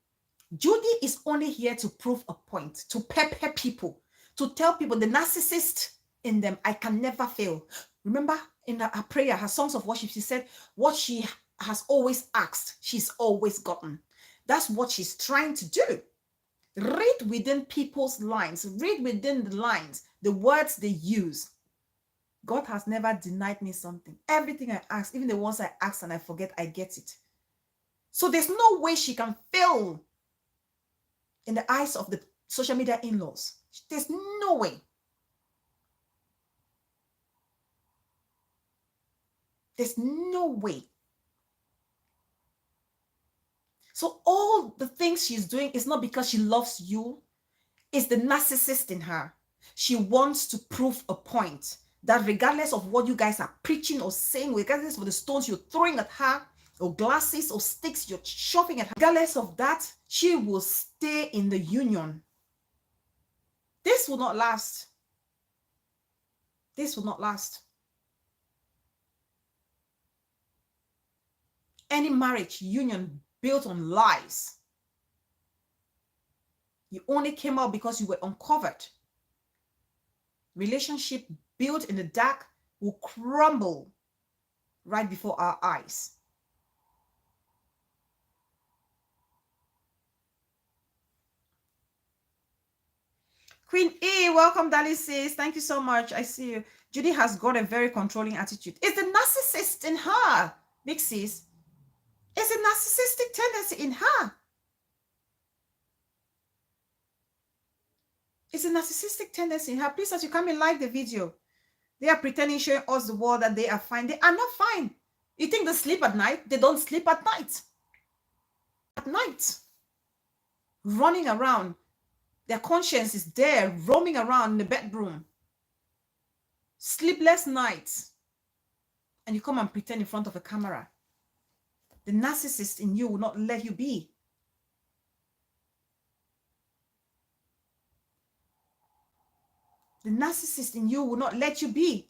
Judy is only here to prove a point, to pepper people, to tell people, the narcissist in them, I can never fail. Remember in her prayer, her songs of worship, she said, what she has always asked, she's always gotten. That's what she's trying to do. Read within people's lines, read within the lines, the words they use. God has never denied me something. Everything I ask, even the ones I ask and I forget, I get it. So there's no way she can fail in the eyes of the social media in-laws. There's no way. There's no way. So all the things she's doing is not because she loves you. It's the narcissist in her. She wants to prove a point that regardless of what you guys are preaching or saying, regardless of the stones you're throwing at her, or glasses or sticks you're shoving at her, regardless of that, she will stay in the union. This will not last. This will not last. Any marriage union built on lies, you only came out because you were uncovered. Relationship built in the dark will crumble right before our eyes. Queen E, welcome, Dali sis. Thank you so much. I see you. Judy has got a very controlling attitude. It's the narcissist in her, big sis. It's a narcissistic tendency in her. It's a narcissistic tendency in her. Please, as you come and like the video, they are pretending, showing us the world that they are fine. They are not fine. You think they sleep at night? They don't sleep at night. At night, running around. Their conscience is there, roaming around in the bedroom. Sleepless nights. And you come and pretend in front of a camera. The narcissist in you will not let you be. The narcissist in you will not let you be.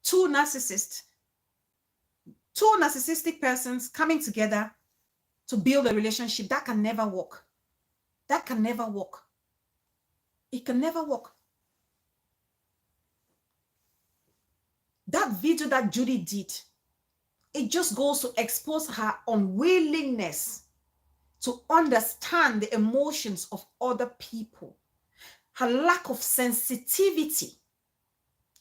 Two narcissistic persons coming together to build a relationship, that can never work. That can never work. It can never work. That video that Judy did, it just goes to expose her unwillingness to understand the emotions of other people, her lack of sensitivity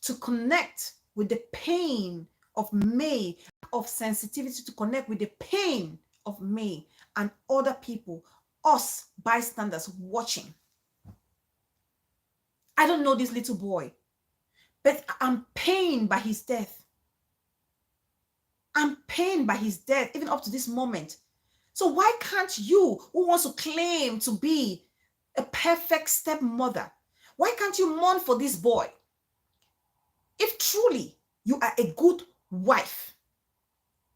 to connect with the pain of May, of sensitivity to connect with the pain of May and other people, us bystanders watching. I don't know this little boy, but I'm pained by his death. I'm pained by his death, even up to this moment. So why can't you, who wants to claim to be a perfect stepmother, why can't you mourn for this boy? If truly you are a good wife,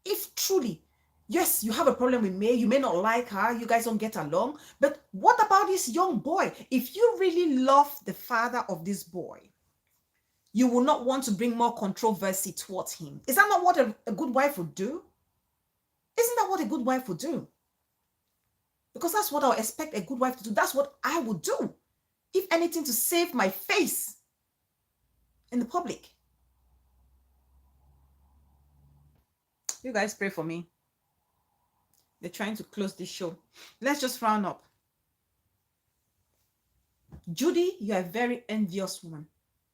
if truly, yes, you have a problem with May, you may not like her, you guys don't get along, but what about this young boy? If you really love the father of this boy, you will not want to bring more controversy towards him. Is that not what a good wife would do? Isn't that what a good wife would do? Because that's what I would expect a good wife to do. That's what I would do. If anything, to save my face in the public. You guys pray for me. They're trying to close this show. Let's just round up. Judy, you are a very envious woman.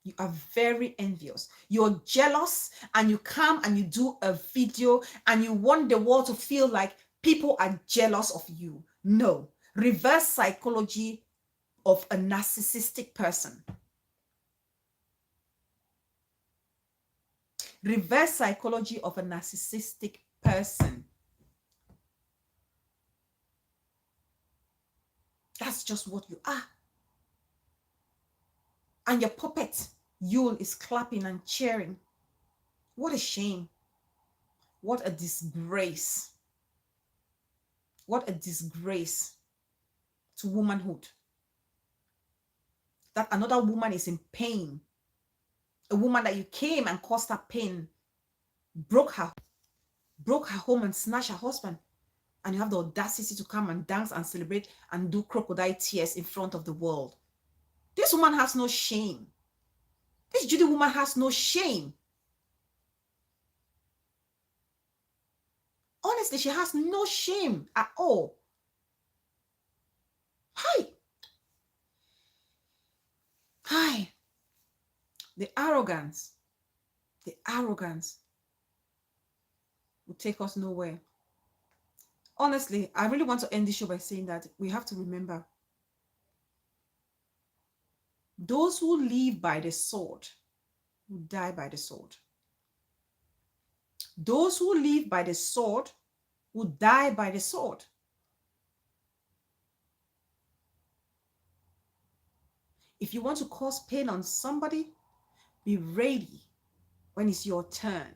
You are very envious. You're jealous, and you come and you do a video and you want the world to feel like people are jealous of you. No. Reverse psychology of a narcissistic person. Reverse psychology of a narcissistic person. That's just what you are. And your puppet, Yule, is clapping and cheering. What a shame. What a disgrace. What a disgrace to womanhood. That another woman is in pain. A woman that you came and caused her pain, broke her home and snatched her husband. And you have the audacity to come and dance and celebrate and do crocodile tears in front of the world. This woman has no shame. This Judy woman has no shame. Honestly, she has no shame at all. Hi. The arrogance will take us nowhere. Honestly, I really want to end this show by saying that we have to remember, those who live by the sword will die by the sword. Those who live by the sword will die by the sword. If you want to cause pain on somebody, be ready when it's your turn.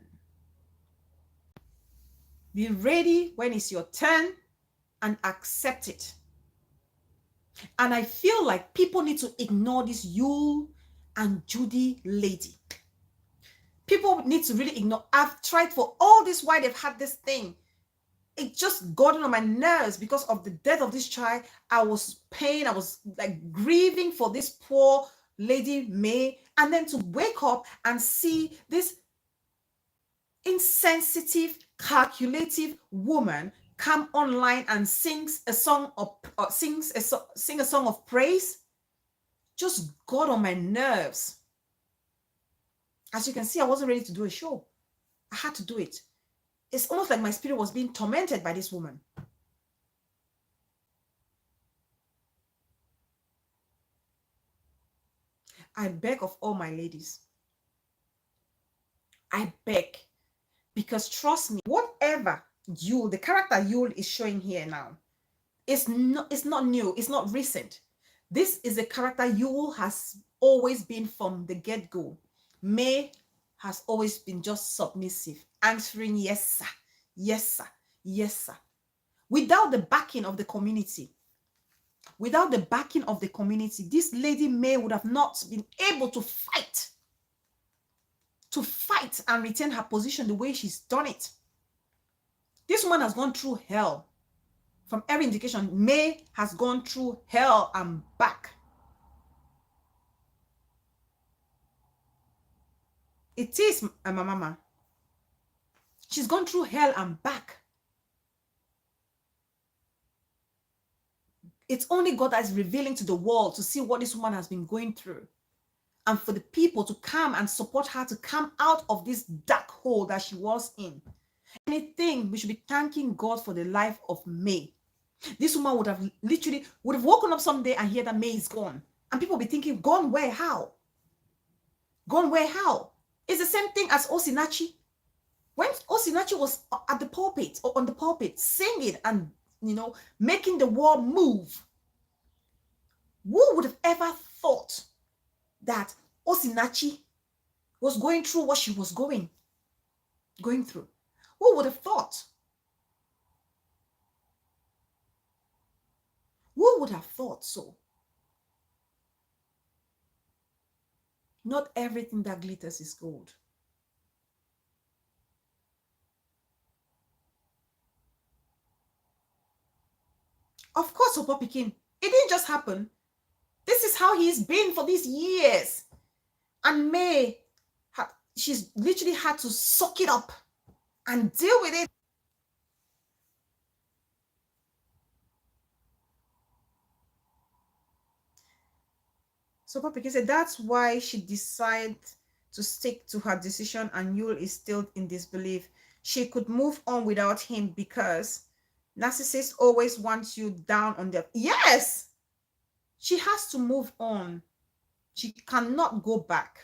Be ready when it's your turn and accept it. And I feel like people need to ignore this Yule and Judy lady. People need to really ignore. I've tried for all this while they've had this thing. It just got on my nerves because of the death of this child. I was pained. I was like grieving for this poor lady May. And then to wake up and see this insensitive, calculative woman come online and sings a song of sing a song of praise just got on my nerves. As you can see, I wasn't ready to do a show. I had to do it. It's almost like my spirit was being tormented by this woman. I beg of all my ladies. I beg, because trust me, whatever the character Yule is showing here now, it's not new, it's not recent. This is a character Yule has always been from the get-go. May has always been just submissive, answering yes, sir, yes, sir, yes, sir. Without the backing of the community, this lady May would have not been able to fight and retain her position the way she's done it. This woman has gone through hell. From every indication, May has gone through hell and back. It is my mama. She's gone through hell and back. It's only God that is revealing to the world to see what this woman has been going through. And for the people to come and support her to come out of this dark hole that she was in. Anything, we should be thanking God for the life of May. This woman would have woken up someday and hear that May is gone. And people will be thinking, gone where? How? Gone where? How? It's the same thing as Osinachi. When Osinachi was at the pulpit or on the pulpit singing and making the world move, who would have ever thought that Osinachi was going through what she was going through? Who would have thought? Who would have thought so? Not everything that glitters is gold. Of course, Opa Pikin, it didn't just happen. This is how he's been for these years. And May, she's literally had to suck it up and deal with it. So Opa Pikin said that's why she decided to stick to her decision, and Yule is still in disbelief. She could move on without him because narcissists always want you down on them. Yes! She has to move on. She cannot go back.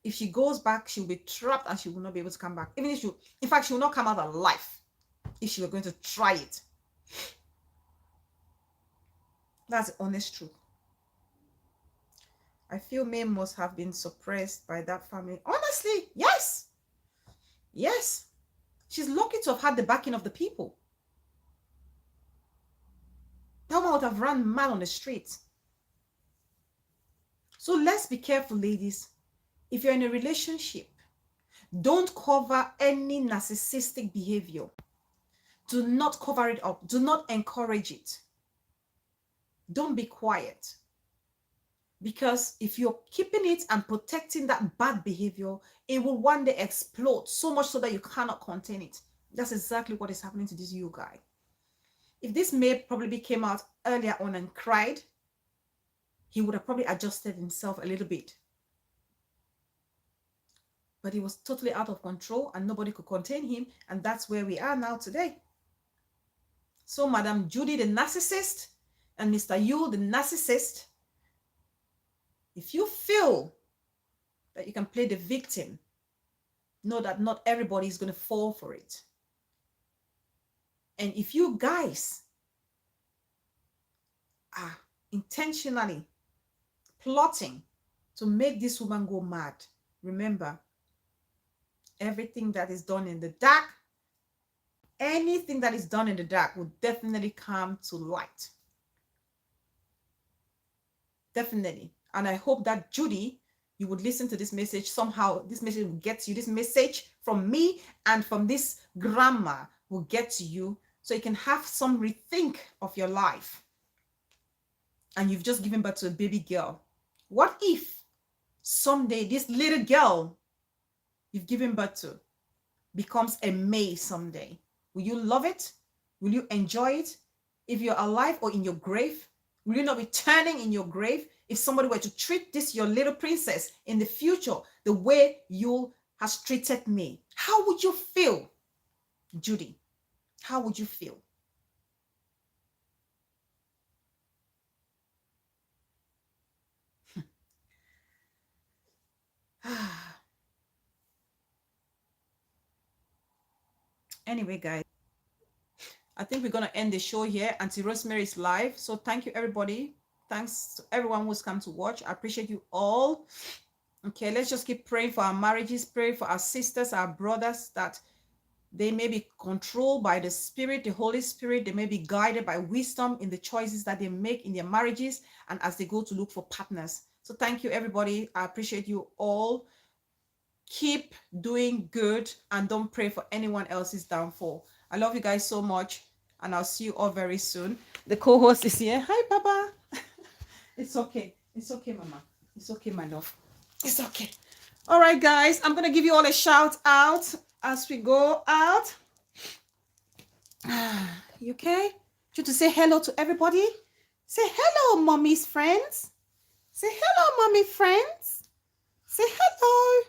If she goes back, she'll be trapped and she will not be able to come back. Even if in fact, she will not come out alive if she were going to try it. That's the honest truth. I feel May must have been suppressed by that family. Honestly, yes. Yes. She's lucky to have had the backing of the people. That woman would have run mad on the streets. So let's be careful, ladies. If you're in a relationship, don't cover any narcissistic behavior. Do not cover it up. Do not encourage it. Don't be quiet. Because if you're keeping it and protecting that bad behavior, it will one day explode so much so that you cannot contain it. That's exactly what is happening to this you guy. If this May probably came out earlier on and cried, he would have probably adjusted himself a little bit. But he was totally out of control and nobody could contain him. And that's where we are now today. So Madam Judy, the narcissist, and Mr. Yule, the narcissist, if you feel that you can play the victim, know that not everybody is going to fall for it. And if you guys are intentionally plotting to make this woman go mad, remember, everything that is done in the dark, anything that is done in the dark will definitely come to light. Definitely. And I hope that Judy, you would listen to this message. Somehow this message will get to you. This message from me and from this grandma will get to you so you can have some rethink of your life. And you've just given birth to a baby girl. What if someday this little girl you've given birth to becomes a May someday? Will you love it? Will you enjoy it? If you're alive or in your grave, will you not be turning in your grave if somebody were to treat this your little princess in the future the way you has treated me? How would you feel, Judy? How would you feel? Anyway, guys, I think we're going to end the show here. Auntie Rosemary is live. So thank you, everybody. Thanks to everyone who's come to watch. I appreciate you all. Okay, let's just keep praying for our marriages, pray for our sisters, our brothers, that they may be controlled by the Spirit, the Holy Spirit. They may be guided by wisdom in the choices that they make in their marriages and as they go to look for partners. So thank you, everybody. I appreciate you all. Keep doing good and don't pray for anyone else's downfall. I love you guys so much, and I'll see you all very soon. The co-host is here. Hi, Baba. It's okay. It's okay, Mama. It's okay, my love. It's okay. All right, guys. I'm going to give you all a shout out as we go out. You okay? You to say hello to everybody? Say hello, mommy's friends. Say hello, mommy friends. Say hello.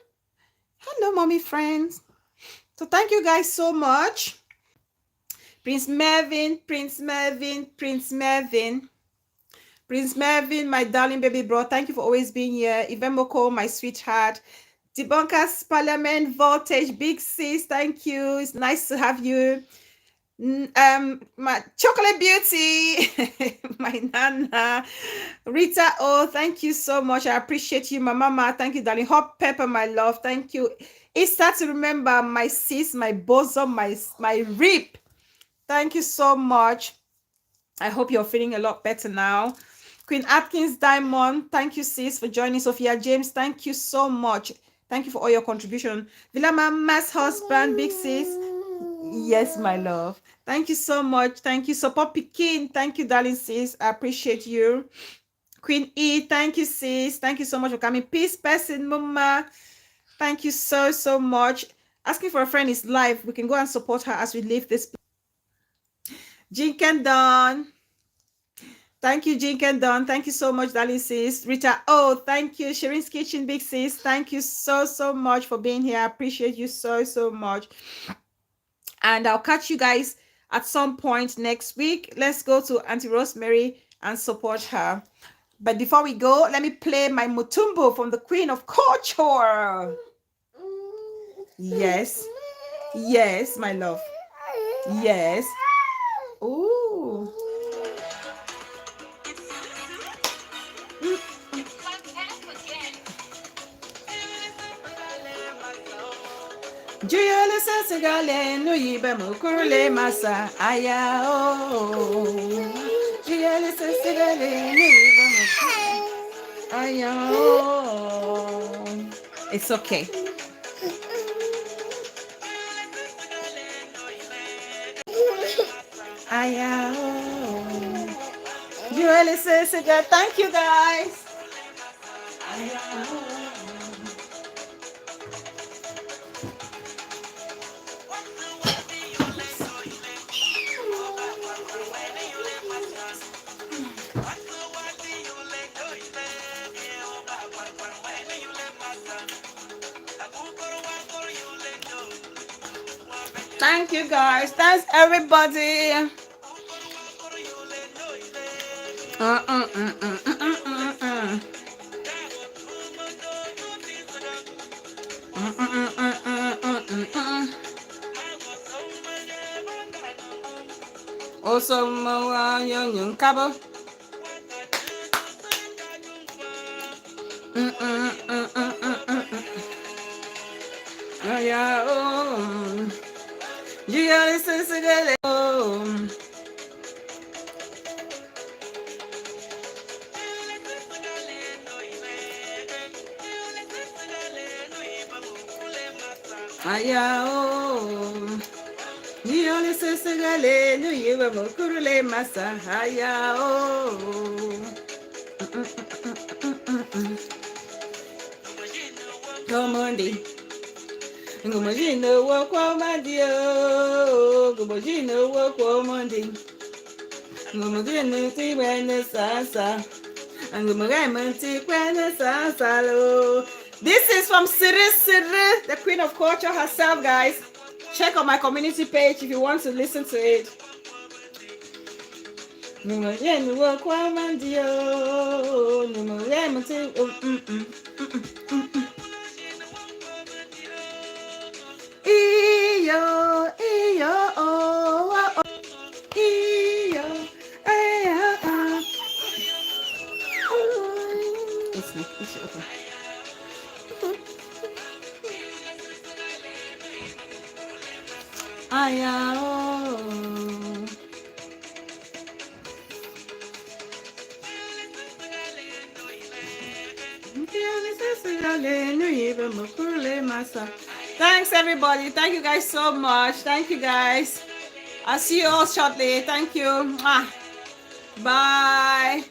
Hello, mommy friends. So thank you guys so much. Prince Mervin, Prince Mervin, Prince Mervin. Prince Mervin, my darling baby bro, thank you for always being here. Ivemoko, my sweetheart. Debunkers Parliament, Voltage, Big Sis, thank you. It's nice to have you. My Chocolate Beauty, my Nana. Rita, oh, thank you so much. I appreciate you. My mama, thank you, darling. Hot Pepper, my love, thank you. Easter to remember, my sis, my bosom, my rib. Thank you so much. I hope you're feeling a lot better now. Queen Atkins Diamond, thank you, sis, for joining. Sophia James, thank you so much. Thank you for all your contribution. Villa Mama's husband, big sis. Yes, my love. Thank you so much. Thank you. So Poppy King, thank you, darling sis. I appreciate you. Queen E, thank you, sis. Thank you so much for coming. Peace, person, Mama. Thank you so, so much. Asking for a friend is live. We can go and support her as we leave this. Jink and Dawn. Thank you, Jink and Dawn. Thank you so much, darling sis. Rita, oh, thank you. Shireen's Kitchen, big sis. Thank you so, so much for being here. I appreciate you so, so much. And I'll catch you guys at some point next week. Let's go to Auntie Rosemary and support her. But before we go, let me play my Mutumbo from the Queen of Culture. Yes. Yes, my love. Yes. Ooh. Julia Sasagale, no yiba mukurle masa, aya oh. Julia Sasagale, no yiba mukurle, aya oh. It's okay. Aya oh. Julia Sasagale, thank you guys. Aya oh. Thank you guys. Thanks everybody. Also, young cabo. Yeah, oh. You gotta listen to oh. Aya oh. You only sister gale, no you ever kurule masa. Aya oh. Come on, Ngumajino, walk on my dear. Gubojino, Wokomondi. Gumuginity when the Sasa. And Gumugamanti when the Sasalo. This is from Siri Siri, the Queen of Culture herself, guys. Check on my community page if you want to listen to it. Iyo, iyo, oh, oh, iyo, iyo, oh. Listen, listen, okay. Aya, oh. Thanks everybody. Thank you guys so much. Thank you guys. I'll see you all shortly. Thank you. Bye.